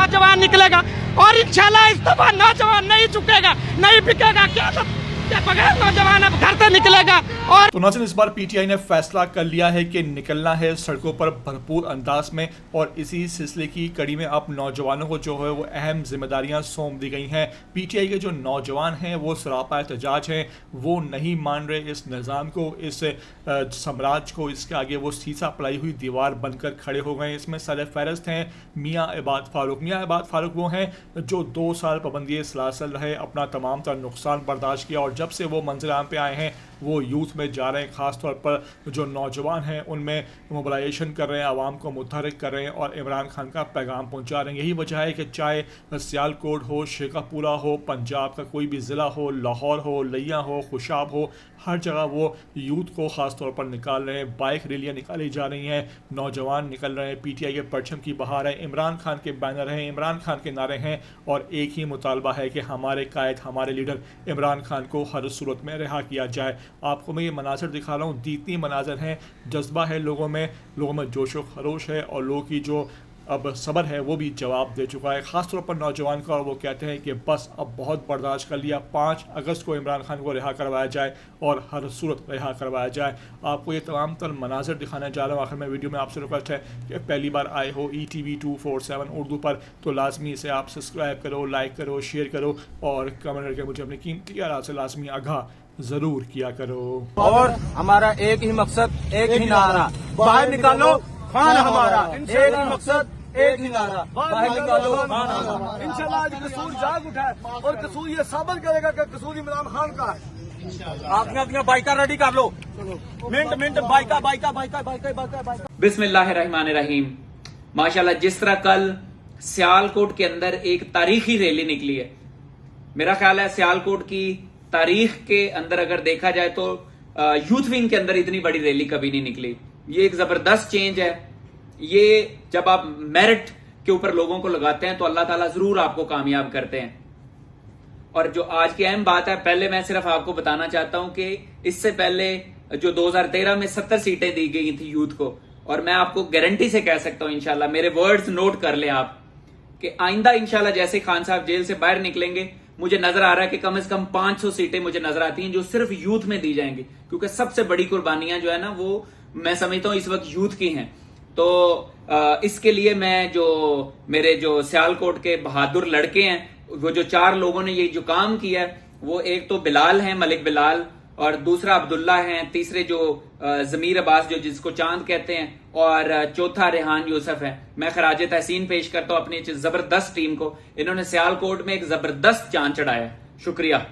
नौजवान निकलेगा और इंशाल्लाह इस दफा नौजवान नहीं झुकेगा, नहीं बिकेगा। क्या बगैर नौजवान अब घर से निकलेगा। और तो नाज़रीन, इस बार पीटीआई ने फैसला कर लिया है कि निकलना है सड़कों पर भरपूर अंदाज में, और इसी सिलसिले की कड़ी में अब नौजवानों को जो है वो अहम जिम्मेदारियां सौंप दी गई हैं। पीटीआई के जो नौजवान हैं वो सरापा एहतजाज हैं, वो नहीं मान रहे इस निज़ाम को, इस साम्राज्य को। इसके आगे वो सीसा पलाई हुई दीवार बनकर खड़े हो गए। इसमें सर फहरस्त हैं मियाँ इबाद फारूक। मियाँ इबाद फारूक वो हैं जो 2 साल पाबंदी सलासल रहे, अपना तमाम तर नुकसान बर्दाश्त किया, और जब से वो मंजिल आम पे आए हैं वो यूथ में जा रहे हैं, ख़ास तौर पर जो नौजवान हैं उनमें मोबिलाइजेशन कर रहे हैं, आवाम को मुतहरिक कर रहे हैं और इमरान खान का पैगाम पहुंचा रहे हैं। यही वजह है कि चाहे सियालकोट हो, शेखापुरा हो, पंजाब का कोई भी ज़िला हो, लाहौर हो, लिया हो, खुशाब हो, हर जगह वो यूथ को ख़ास तौर पर निकाल रहे हैं। बाइक रैलियाँ निकाली जा रही हैं, नौजवान निकल रहे हैं, पीटीआई के परचम की बहार है, इमरान खान के बैनर हैं, इमरान खान के नारे हैं, और एक ही मुतालबा है कि हमारे कायद, हमारे लीडर इमरान खान को हर सूरत में रिहा किया जाए। आपको मैं ये मनाज़र दिखा रहा हूँ, दीतनी मनाज़र हैं, जज्बा है लोगों में जोशो खरोश है, और लोगों की जो अब सब्र है वो भी जवाब दे चुका है, ख़ास तौर पर नौजवान का। और वो कहते हैं कि बस अब बहुत बर्दाश्त कर लिया, 5 अगस्त को इमरान खान को रिहा करवाया जाए और हर सूरत रिहा करवाया जाए। आपको ये तमाम तर मनाज़र दिखाने जा रहा हूँ। आखिर में वीडियो में आपसे रिक्वेस्ट है कि पहली बार आए हो ETV 247 उर्दू पर तो लाजमी इसे आप सब्सक्राइब करो, लाइक करो, शेयर करो, और कमेंट करके मुझे अपनी कीमती आराम से लाजमी आगाह ज़रूर किया करो। और हमारा एक ही मकसद, एक ही नारा, बाहर निकालो खान हमारा। एक ही मकसद, एक ही नारा, बाहर निकालो खान हमारा। इंशाल्लाह आज कसूर जाग उठा है और कसूर ये साबित करेगा कि कसूर इमरान खान का है। आपने अपनी बाइका रेडी कर लो, मिनट बाइका। बिस्मिल्लाहिर्रहमानिर्रहीम। माशाल्लाह, जिस तरह कल सियालकोट के अंदर एक तारीखी रैली निकली है, मेरा ख्याल है सियालकोट की तारीख के अंदर अगर देखा जाए तो यूथ विंग के अंदर इतनी बड़ी रैली कभी नहीं निकली। ये एक जबरदस्त चेंज है। ये जब आप मेरिट के ऊपर लोगों को लगाते हैं तो अल्लाह ताला जरूर आपको कामयाब करते हैं। और जो आज की अहम बात है, पहले मैं सिर्फ आपको बताना चाहता हूं कि इससे पहले जो 2013 में 70 सीटें दी गई थी यूथ को, और मैं आपको गारंटी से कह सकता हूं, इंशाल्लाह मेरे वर्ड्स नोट कर ले आप, कि आइंदा इंशाल्लाह जैसे खान साहब जेल से बाहर निकलेंगे, मुझे नजर आ रहा है कि कम से कम 500 सीटें मुझे नजर आती हैं जो सिर्फ यूथ में दी जाएंगी, क्योंकि सबसे बड़ी कुर्बानियां जो है ना वो मैं समझता हूं इस वक्त यूथ की हैं। तो इसके लिए मैं जो मेरे जो सियालकोट के बहादुर लड़के हैं, वो जो 4 लोगों ने ये जो काम किया है, वो एक तो बिलाल हैं, मलिक बिलाल, और दूसरा अब्दुल्ला हैं, तीसरे जो जमीर अब्बास जो जिसको चांद कहते हैं, और चौथा रेहान यूसुफ है। मैं खराज तहसीन पेश करता हूं अपनी जबरदस्त टीम को। इन्होंने सियालकोट में एक जबरदस्त चांद चढ़ाया। शुक्रिया।